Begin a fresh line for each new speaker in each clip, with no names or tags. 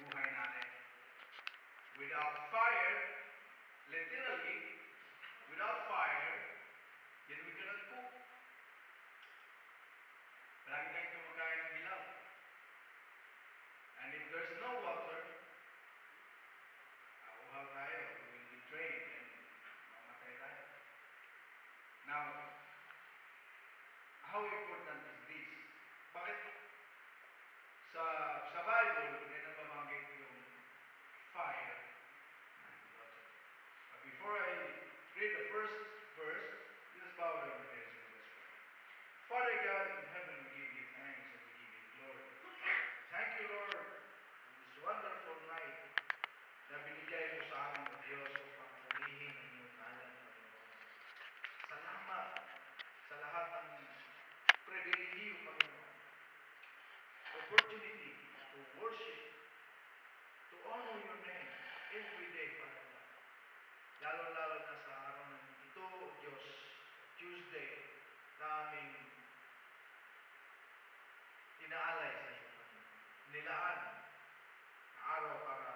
buhay natin. Without fire, literally, without fire, then we cannot cook. Palagi tayong kumakain ng hilaw. And if there's no water, uhaw tayo, we will be drained and mamatay tayo. Now, how important is this? Bakit sa Bible, may nababanggit yung fire and water. But before I read the first verse, just bow down your heads and let's pray. Father God in heaven, we give you thanks and we give you glory. Thank you, Lord, for this wonderful night na binigay mo sa amin, O Diyos, upang purihin ang iyong ngalan, Panginoon. Salamat sa lahat ng pribilehiyo, Panginoon. Opportunity to worship, to honor your name every day, Father God. Lalo-lalo na sa araw ng ito, O Diyos, Tuesday, na aming inaalay sa iyo, Panginoon. Nilaan na araw para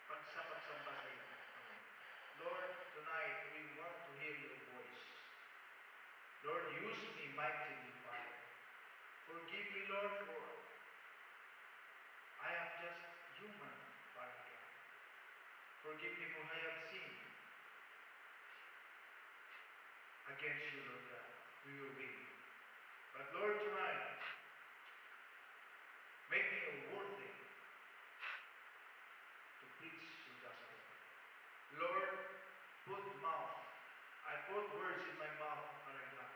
pagsapat-samba sa iyo, Panginoon. Lord, tonight we want to hear your voice. Lord, use me mightily, Father. Forgive me, Lord, for I am just human, Father God. Forgive me for I have sinned against you, Lord God, to your will. But Lord, tonight, make me worthy to preach your gospel. Lord, put words in my mouth, Father God.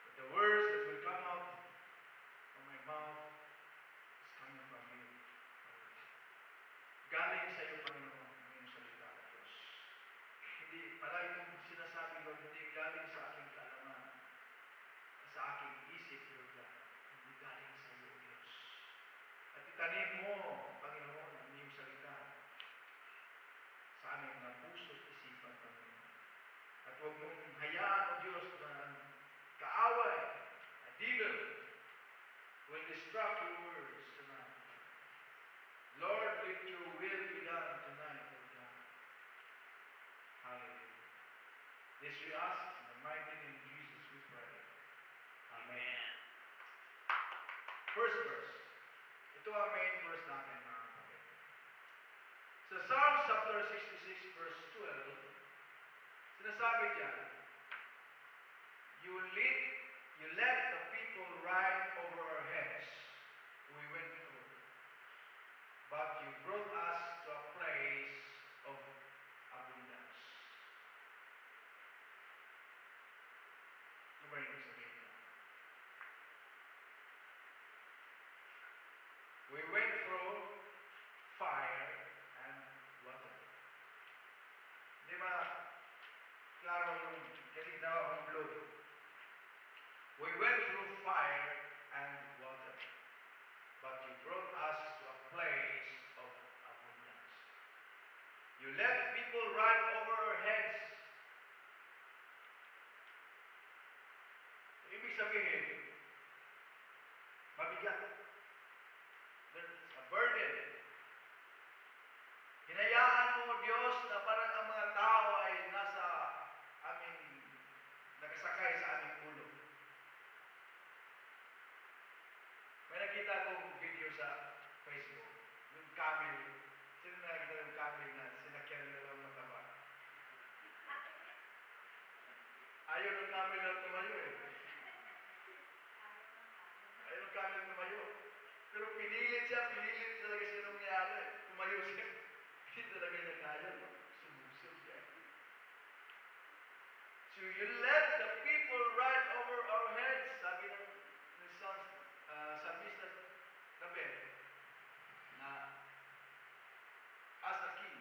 But the words that will come out from my mouth is coming from you. Galing sa iyo, Panginoon, ang iyong salita, Diyos. Hindi, palagi kong sinasabi, Lord, hindi galing sa aking kaalaman, sa aking isip, Lord God. Hindi galing sa iyo, Diyos. At itanim mo, Panginoon, ang iyong salita sa aming mga puso at isipan, Panginoon. At huwag mong hayaan, O Diyos, na kaaway, a devil, will distract your words tonight. Lord, let your will be done tonight, O God. Hallelujah. This we ask in the mighty name of Jesus we pray. Amen. First verse. Ito ang main verse natin, mga kapatid. Sa Psalm chapter 66 verse 12, sinasabi diyan, you let the people ride over our heads. We went through. But you brought us to a place of abundance. Ano ba yung sabihin niya? We went through fire and water. Di ba, klaro yung kasi daw ang blue. We went through fire and water. But you brought us to a place of abundance. You let people ride over our heads. Ibig sabihin, mabigat. There's a burden. Hinayaan mo, Diyos, na parang ang mga tao ay nasa nakasakay sa aming ulo. May nakita akong video sa Facebook. Yung camel. Sino nakita yung camel na sinakyan nila lang mataba? Ayaw ng camel na tumayo eh. Ayaw ng camel tumayo. Pero pinilit talaga siya nung nangyari. Tumayo siya. Hindi talaga niya kaya. Sumusog siya. So you let the people ride over our heads. Sabi ng Psalmista David, na as a king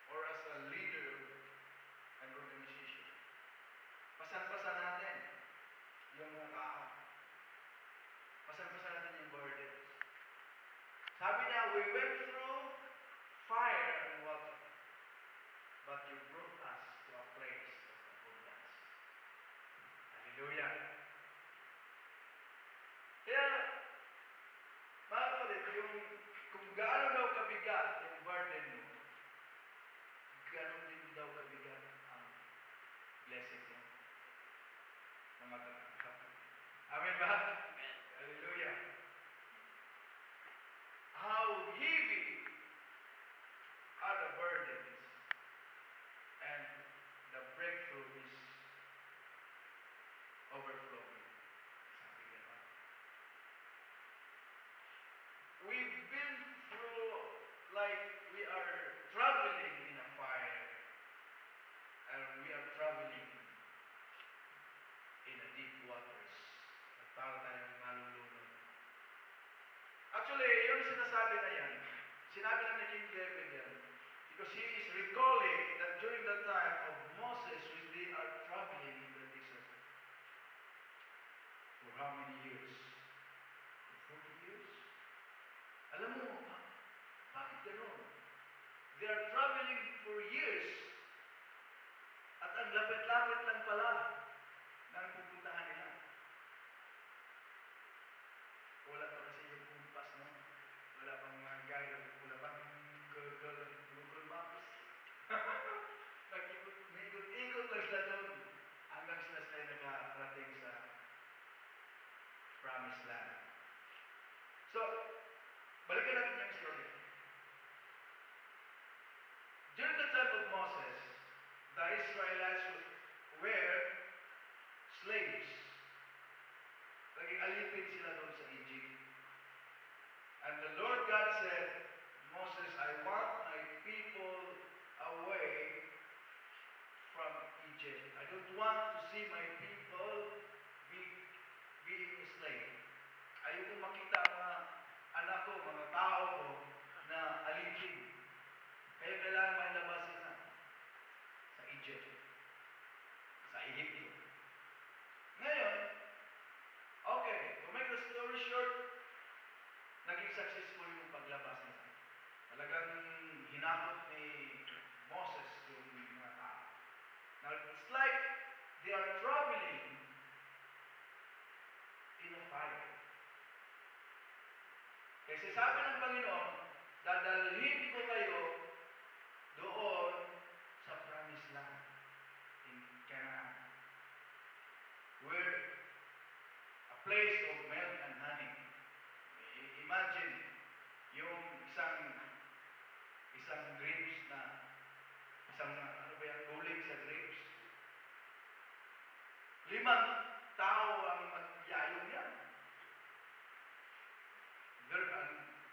or as a leader of an organization, pasan-pasan natin yung mga tao. Pasan-pasan natin yung burdens. Sabi niya, we went through fire and water, but you brought us to a place of abundance. Hallelujah. Kaya, mga kapatid, yung kung gaano daw kabigat yung burden mo, ganon din daw kabigat ang blessings mo. Mga katanggap. Amen ba? Amen. Hallelujah. How heavy are the burdens, and the breakthrough is overflowing. Sabi gano'n. We've been through, like we are traveling in a fire, and we are traveling in a deep waters. At para tayong malulunod. Actually, yung sinasabi na yan, sinabi lang ni King David yan, because he is recalling that during the time of Moses, when they are traveling in the desert, for how many years? For 40 years? Alam mo, bakit gano'n? They are traveling for years, at ang lapit-lapit lang pala ng pupuntahan nila. Wala pa kasi yung kumpas, no? Wala pang mga guide, wala pang Google Maps. Nag-ikot-ikot lang sila doon hanggang sila nakarating sa Promised Land. So, balikan natin yung story. During the time of Moses, the Israelites were slaves. Naging alipin sila doon sa Egypt. And the Lord God said, Moses, I want my people away from Egypt. I don't want to see my people being a slave. Ayoko makita ang mga anak ko, mga tao ko na alipin. Kaya kailangan mailabas sila sa Egypt, sa Egypto. Ngayon, okay, to make the story short, naging successful yung paglabas nila. Talagang hinakot ni Moses yung mga tao. Now, it's like they are traveling in a fire. Kasi sabi ng Panginoon, dadalhin ko kayo doon sa Promised Land in Canaan, where a place of milk and honey. Imagine yung isang grapes na ano ba yung guling sa grapes. 5 tao ang magyayong yan.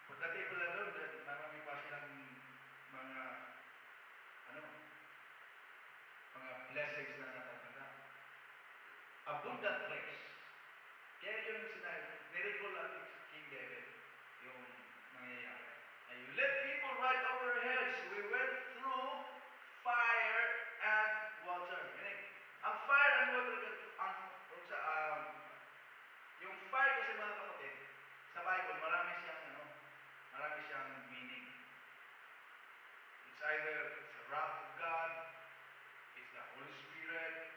Pagdating pala doon, marami pa silang mga blessings na natatanggap. Abundant place. Kaya yung sinabi, nirecall lang ni King David yung nangyayari. And you let people ride over our heads. We went through fire and water. Meaning, ang fire and water, yung fire kasi mga kapatid, sa Bible, marami siyang meaning. It's either it's the wrath of God, it's the Holy Spirit,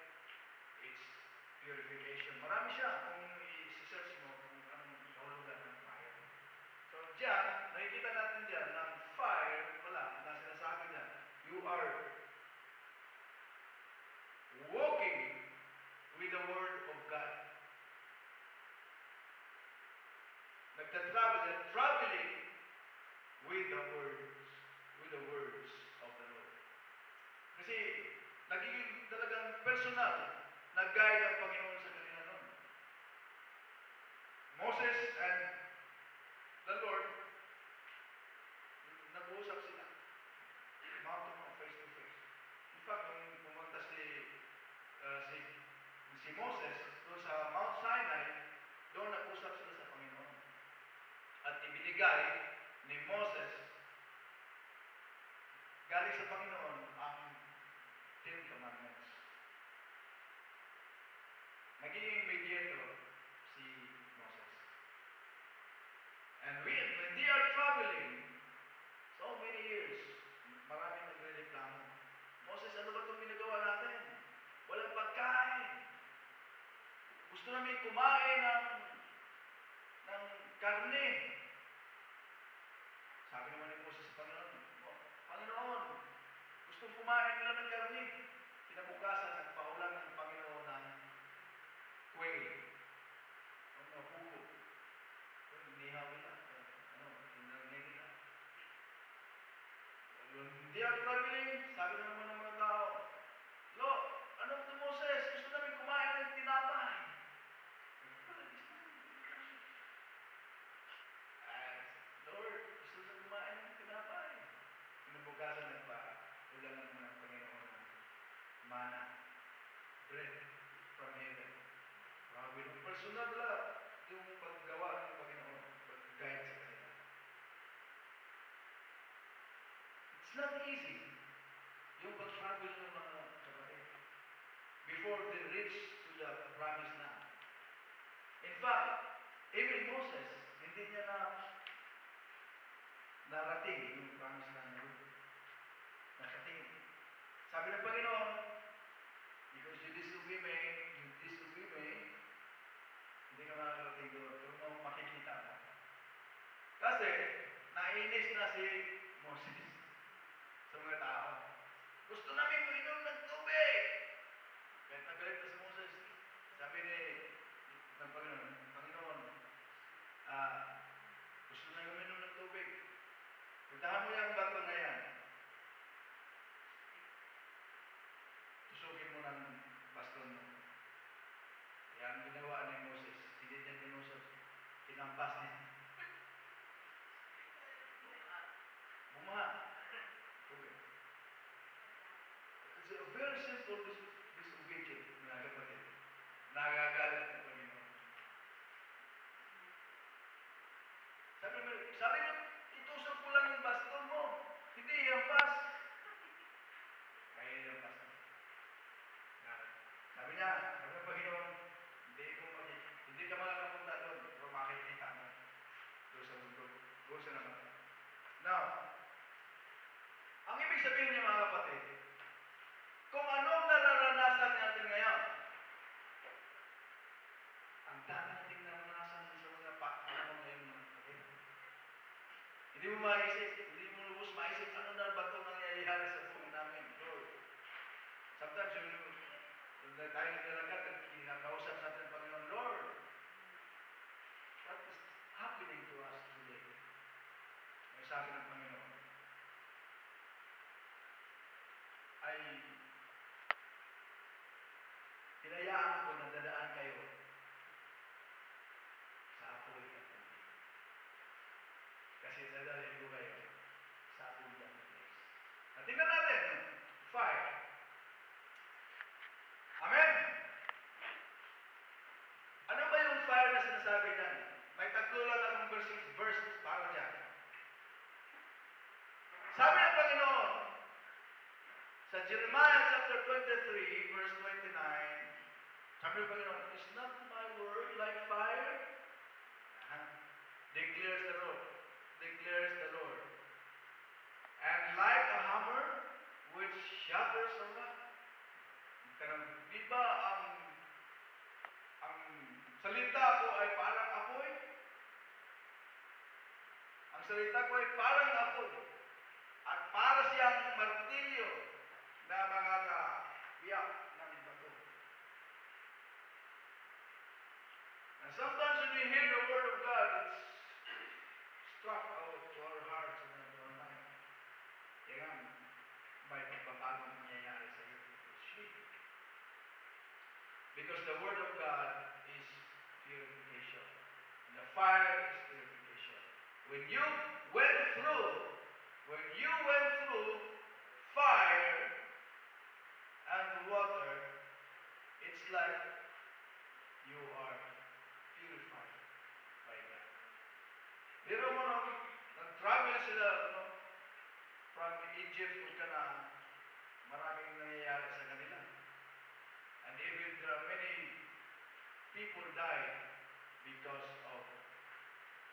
it's purification. Marami siya kung i-search mo kung anong kahulugan ng fire. So, diyan, nakikita natin diyan ng fire, wala, na sinasabi niya, you are walking with the Word of God. Traveling with the words of the Lord. Kasi, nagiging talagang personal na guide ang Panginoon sa kanila noon. Moses and the Lord, nag-uusap sila. Mountain of face to face. In fact, nung pumunta si Moses doon sa Mount Sinai, doon nag-usap sila sa Panginoon. At ibinigay ni Moses galing sa Panginoon ang 10 Commandments. Naging mediator si Moses. And when they are traveling so many years, maraming nagre-reklamo. Moses, ano ba itong ginagawa natin? Walang pagkain. Gusto namin kumain ng karne. Gusto kumain nila ng karne. Kinabukasan, nagpaulang ng Panginoon ng quail. Ang mga pugo. Inihaw nila. Tinarnig nila. Hindi ako nabiling. Sabi na naman ng mga tao, Lo, anong to Moses? Gusto namin kumain ng tinapay. Lord, gusto na kumain ng tinapay. Kinabukasan nagpa-ulan naman ng Panginoon ng mana, bread from heaven. Grabe nung personal lang yung paggawa ng Panginoon, pag-guide sa kanila. It's not easy yung pag-travel ng mga kapatid before they reach to the promised land. In fact, even Moses, hindi niya narating yung promised land na nakatingin. Sabi ng Panginoon, because you disobey me, hindi ka makakarating doon. Pero makikita mo. Kasi, nainis na si Moses sa mga tao. Gusto namin uminom ng tubig. Kahit nagalit na si Moses, sabi ng Panginoon, gusto na uminom ng tubig. Puntahan mo yung bato na yan. Tusukin mo ng baston mo. Kaya ang ginawa ni Moses, hindi niya tinusok, tinampas niya. Bumaha. Okay. It's a very simple disobedience, mga kapatid. Nagagalit ng Panginoon. Sabi mo, itusok ko lang yung baston mo. Hindi, iampas. Kaya iampas na. Sabi niya, sabi ng Panginoon, hindi ka makakapunta doon, pero makikita mo. Doon sa mundo. Doon sa naman. Now, ang ibig sabihin niya mga kapatid, kung anong nararanasan natin ngayon, ang dami nating naranasan sa mga panahon ngayon mga kapatid. Hindi mo maisip, hindi mo lubos maisip ano na ba itong nangyayari sa buhay namin, Lord. Sometimes yung tayo naglalakad at kinakausap natin ang Panginoon, Lord, what is happening to us today? May sabi ng Panginoon, ay hinayaan ko na dadaan kayo sa apoy at tubig. Kasi dadalhin ko kayo sa apoy at place. At tingnan natin, fire. Amen? Ano ba yung fire na sinasabi niyan? May tatlo lang akong verse para dyan. Sabi ng Panginoon, sa Jeremiah chapter 23, verse 29, sabi ng Panginoon, is not my word like fire? Declares the Lord. And like a hammer, which shatters a rock. Di ba ang salita ko ay parang apoy? Ang salita ko ay parang apoy. At para siyang martilyo na mga kabiyak ng bato. And sometimes when we hear the word of God, it's struck out to our hearts and to our mind. Kaya may pagpapagong nangyayari sa iyo. Sweet. Because the word of God is purification. And the fire is purification. When you went through fire and water, it's like you are purified by God. Pero mo nag-travel sila from Egypt to Canaan, maraming nangyayari sa kanila. And even there are many people died because of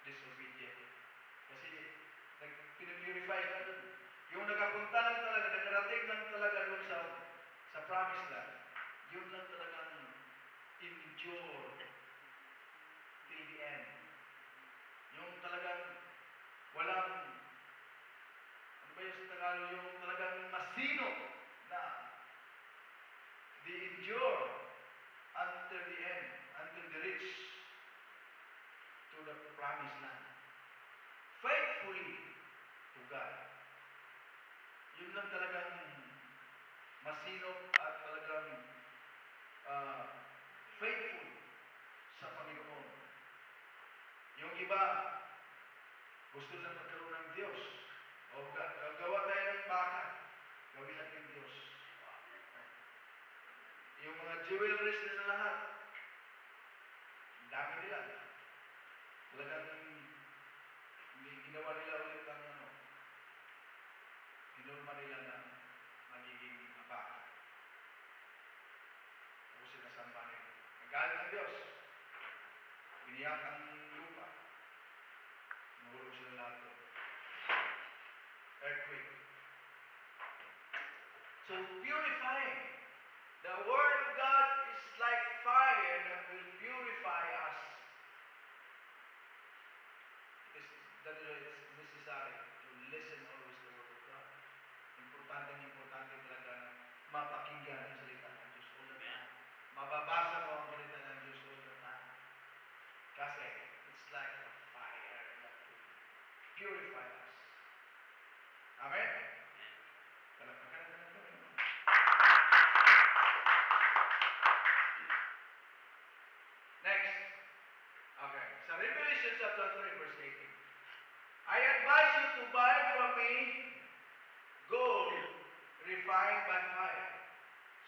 disobedience. Kasi pinipurify na dun. Yung nakapunta lang talaga, nakarating lang talaga dun sa promised land, yun lang talagang endure till the end. Yung talagang walang, ano ba yung sa Tagalog, yung talagang masino faithfully to God. Yun lang talagang masinop at talagang faithful sa Panginoon. Yung iba, gusto lang magkaroon ng Diyos. O gawa tayo ng baka, gawin natin Diyos. Yung mga jewelries nila lahat, ang dami nila. Talagang ginawa nila ulit ng dinurma nila na magiging baka. Tapos sinasamba nila. Nagalit ng Diyos. Biniyak ang lupa. Nahulog sila lahat doon. Earthquake. So purifying. The Word of God is like fire that will purify us. That's why it's necessary to listen always to the Word of God. Importante talaga na mapakinggan ang salita ng Diyos all the time. Mababasa mo ang salita ng Diyos all the time. Kasi it's like a fire that will purify us. Amen? Palakpakan natin ang Panginoon. Next. Okay. So Revelation chapter 3 verse 18. I advise you to buy from me gold refined by fire,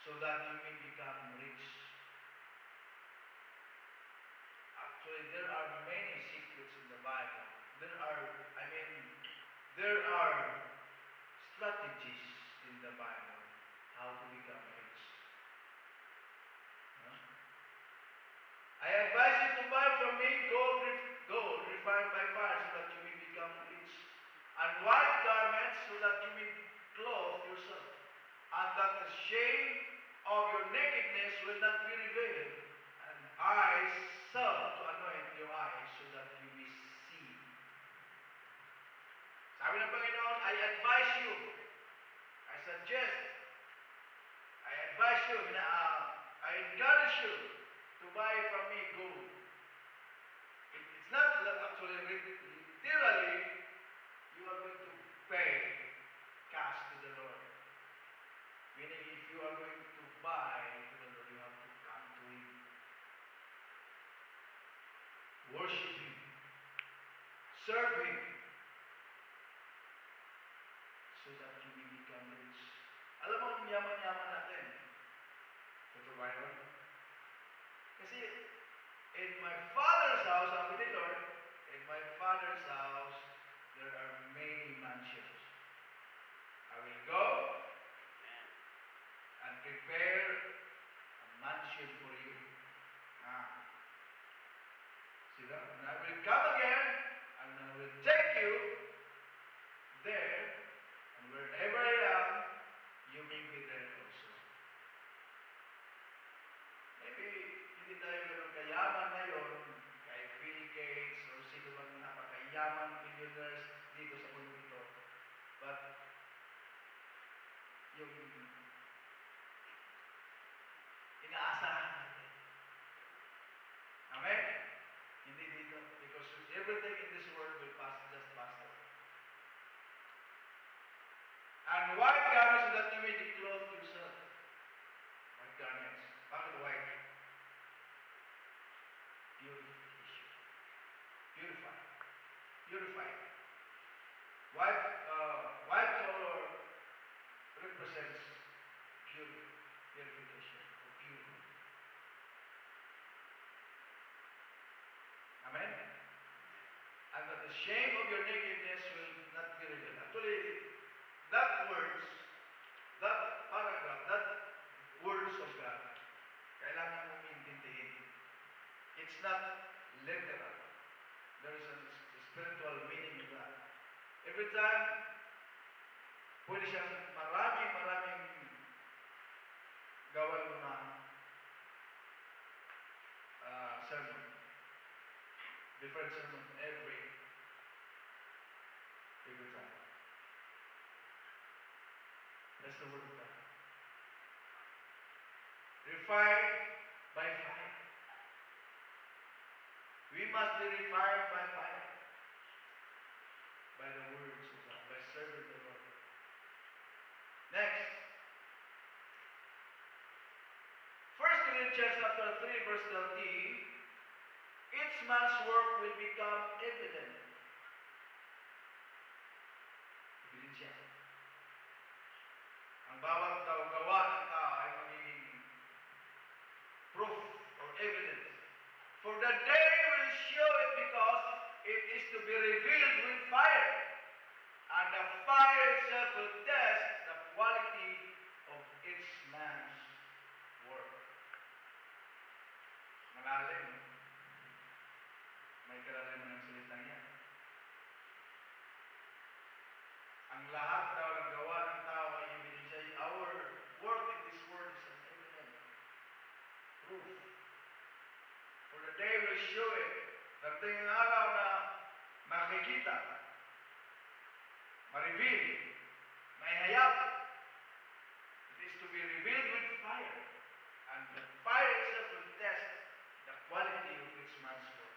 so that you may become rich. Actually, there are many secrets in the Bible. There are strategies in the Bible how to become rich. I advise you to buy from me gold refined by fire, so that you may become rich, and white garments, so that you may clothe yourself, and that the shame of your nakedness will not be revealed, and eyes salve to anoint your eyes, so that you may see. Sabi ng Panginoon, I advise you, I suggest, I advise you, I encourage you to buy from me gold. It's not actually literally, you are going to pay cash to the Lord. Meaning, if you are going to buy to the Lord, you have to come to Him. Worship Him. Serve Him. So that you may become rich. Alam mo, yaman-yaman natin. Totoo ba yun? Kasi, in my Father's house, sabi ni Lord, in my Father's house, there are many mansions. I will go and prepare a mansion for you. See that? And I will come again, and I will take you there, and wherever I am, you may be there also. Maybe hindi tayo ganun kayaman ngayon, kay Bill Gates, o sino bang napakayaman millionaires dito sa mundo ito. But, yung inaasahan natin. Amen? Hindi dito. Because everything in this world will just pass away. And white garments, so that you may clothe yourself. White garments. Bakit white? Purification. Purified. White color represents purification or pure. Amen? And that the shame of your nakedness will not be revealed. Actually, that paragraph, that words of God, kailangan mong intindihin. It's not literal. There is a spiritual meaning in that. Every time, pwede siyang maraming gawan mo na sermon. Different sermon every time. That's the word of God. Refined by fire. We must be refined by fire. by the words of God, by serving the Lord. Next, 1 Corinthians chapter 3, verse 13, each man's work will become evident. Ebidensya. Ang bawat gawa ng tao ay magiging proof or evidence. For the day will show it because it is to be revealed with fire. And the fire itself will test the quality of each man's work. Malalim. May karalaman ng salitang yan. Ang lahat daw ng gawa ng tao ay ebidensya. Our work in this world is an evident proof. For the day will show it. Darating ang araw na makikita, ma-reveal, maihayag. It is to be revealed with fire. And the fire itself will test the quality of each man's work.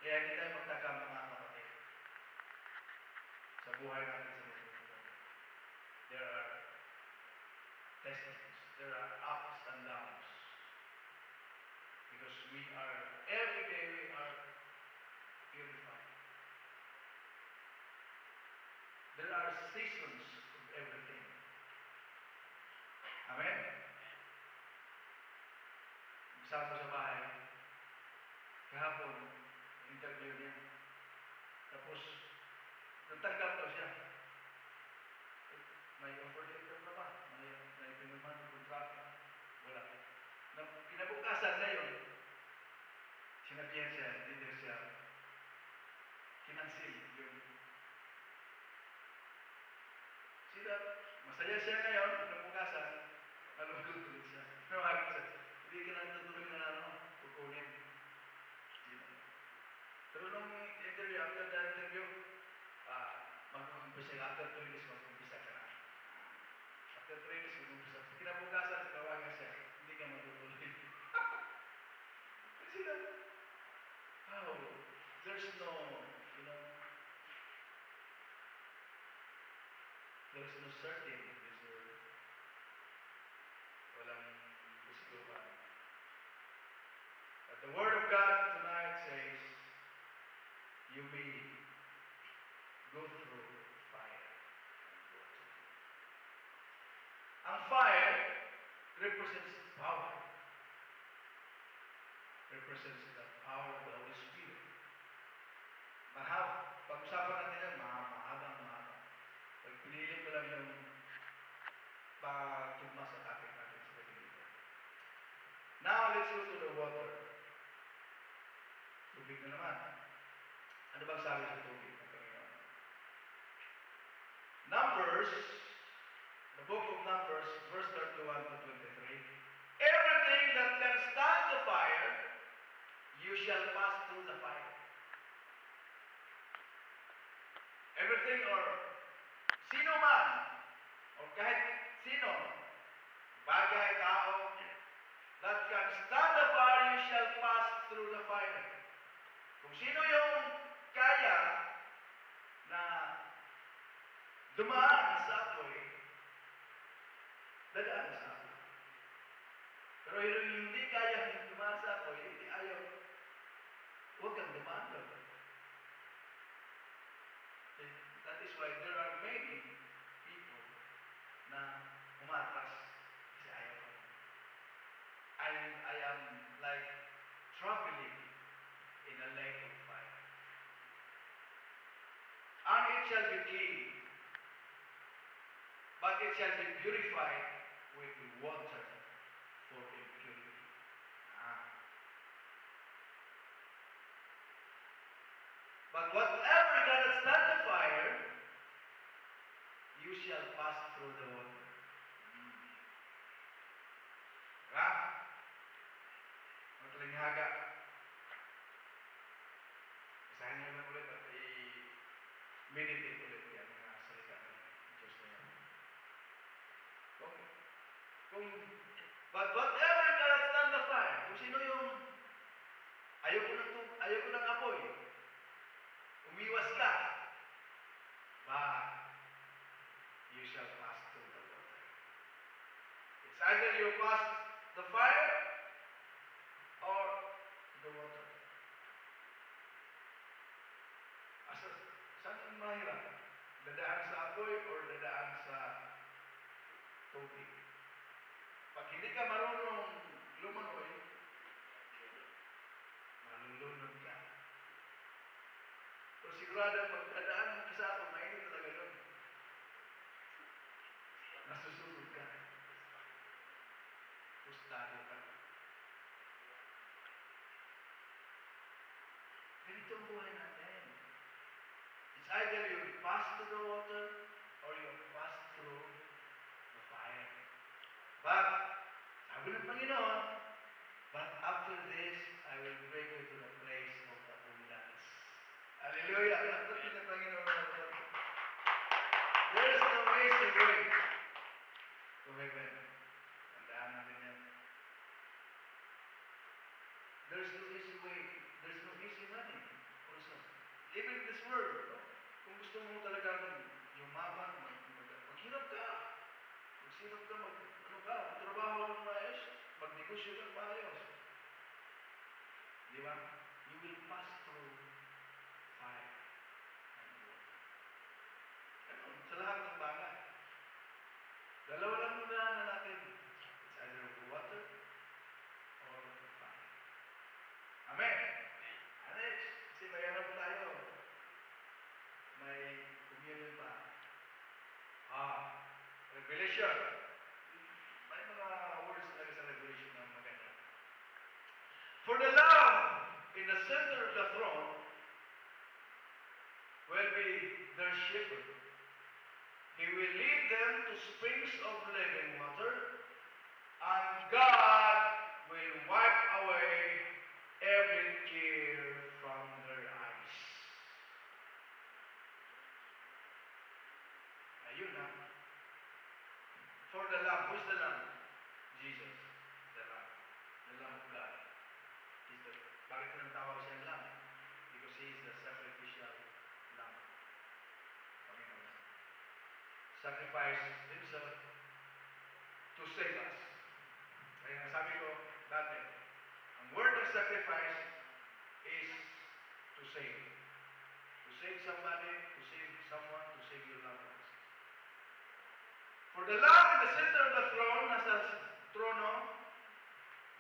Kaya hindi tayo magtaka mga kapatid sa buhay natin sa mundo. There are testings. There are ups and downs. Because every day we are purified. There are seasons of everything. Amen? Kasama sa bahay, kahapon, interview niya. Tapos, natanggap daw siya. May offer letter na ba? May pinuman ng kontrata? Wala. Kinabukasan na yun, sinabihan siya, hindi siya, kinansil yun. Sila, masaya siya ngayon, kinabukasan, nalulog ulit siya. Nawagin siya, hindi ka na tutuloy na kukunin. Pero nung interview, after the interview, mag-umpisa, after 2 weeks, mag-umpisa ka na. After 3 weeks, mag-umpisa. Kinabukasan, tawagan siya, hindi ka matutuloy. Kasi na, there's no, there's no certainty in this world. Walang kasiguran. But the Word of God tonight says, you may go through fire. Ang fire represents power. Represents the power of the Holy Spirit. Pag-usapan natin yan, mahaba. Pag pinili ko lang yung patugma sa topic natin sa dito. Now, let's go to the water. Tubig na naman. Ano bang sabi sa tubig ng Panginoon? Numbers, the book of Numbers, verse 31 to 23. Everything that can stand the fire, you shall pass through the fire. Everything or sino man, o kahit sino, bagay, tao, that can stand the fire, you shall pass through the fire. Kung sino yung kaya na dumaan sa apoy, dadaan sa apoy. Pero yung hindi kaya dumaan sa apoy, hindi ayaw, huwag kang dumaan doon. That is why there are many people na umatras kasi ayaw ko. I am like traveling in a lake of fire. And it shall be clean, but it shall be purified with water for impurity. But whatever cannot stand the fire, you shall pass through the water. Matalinghaga. Isahin nyo lang ulit at i-meditate ulit yan mga salita ng Diyos na yan. But whatever cannot stand the fire, kung sino yung ayaw ko ng apoy, umiwas pass the fire or the water? Saan ang mahirap? Dadaan sa apoy or dadaan sa tubig? Pag hindi ka marunong lumangoy, malulunod ka. Pero sigurado, pag dadaan ka sa apoy, mainit talaga yun. Nasusunod ka. Tostado ka. Ganito ang buhay natin. It's either you pass through the water or you pass through the fire. But, sabi ng Panginoon, but after this, I will bring you to the place of abundance. Hallelujah! Kapatid ng Panginoon. There is no easy way to heaven. Tandaan natin yan. There's no easy way. There's no easy money. Also, even in this world, no? Kung gusto mo talagang yumaman, maghirap ka. Magsirap ka, magtrabaho ng maayos, magnegosyo ng maayos. Di ba? You will pass through fire and water. Ano? Sa lahat ng bagay. Dalawa lang muna na natin. It's either the water or the fire. Amen? Alex, kasi bayaran po tayo. May communion pa. Revelation. May mga words talaga sa Revelation na maganda. For the Lamb in the center of the throne will be their shepherd. He will lead them to springs of living water, and God will wipe away every tear from their eyes. Ayun na. For the Lamb. Who is the Lamb? Jesus is the Lamb. The Lamb of God. Bakit tinatawag siyang Lamb? Because He is the sacrificial Lamb. Panginoon. Sacrifice Himself to save us. Kaya nga sabi ko dati, ang word of sacrifice is to save. To save somebody, to save someone, to save your loved ones. For the Lamb in the center of the throne, nasa trono,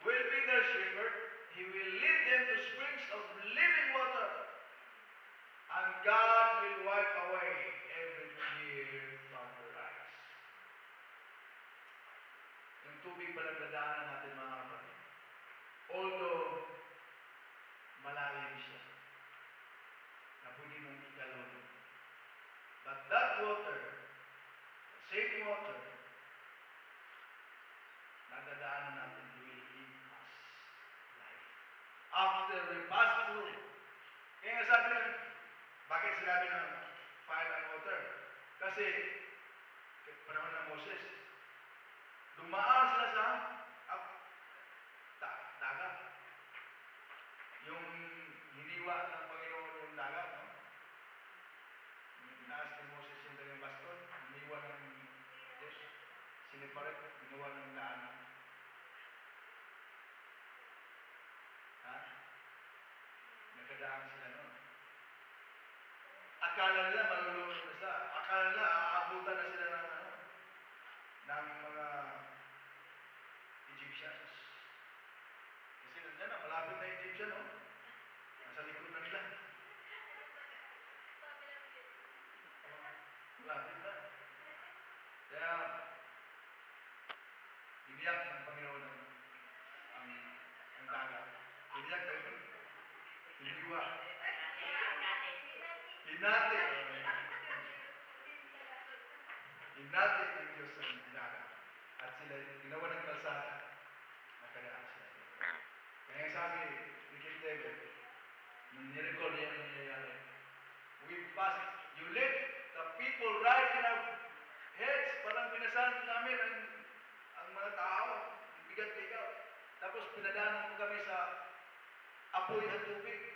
will be their shepherd. He will lead them to springs of living water. And God will wipe away every tear from their eyes. Yung tubig pala dadaanan natin mga kapatid. Although malalim siya, na pwede mong igalon. But that water, the same water, na dadaanan natin will give us life. After we pass through. Kaya nga sabi na, bakit sinabi ng fire and water? Kasi, panahon ng Moses, dumaan sila sa dagat. Yung hiniwa ng Panginoon yung dagat, no? Naas ni Moses yung kanyang baston, hiniwa ng Diyos, siniparet, ginawa ng daanan. Nagkadaan sila noon. Akala nila malulunod na sila. Akala nila aabutan na sila ng mga Egyptians. Kasi nandiyan na, malapit na Egyptian, no? Nasa likod na nila. Malapit na. Kaya, biniyak ng Panginoon ang dagat. Biniyak ng hiniwa. Hinati ng Diyos ang dagat. At sila, ginawa ng kalsada. Nakadaan sila. Kaya sabi ni King David, nung nirecord niya ang nangyayari, we passed, you let the people ride in our heads, parang pinasahan namin ang mga tao, bigat-bigat. Tapos pinadaanan mo kami sa apoy at tubig.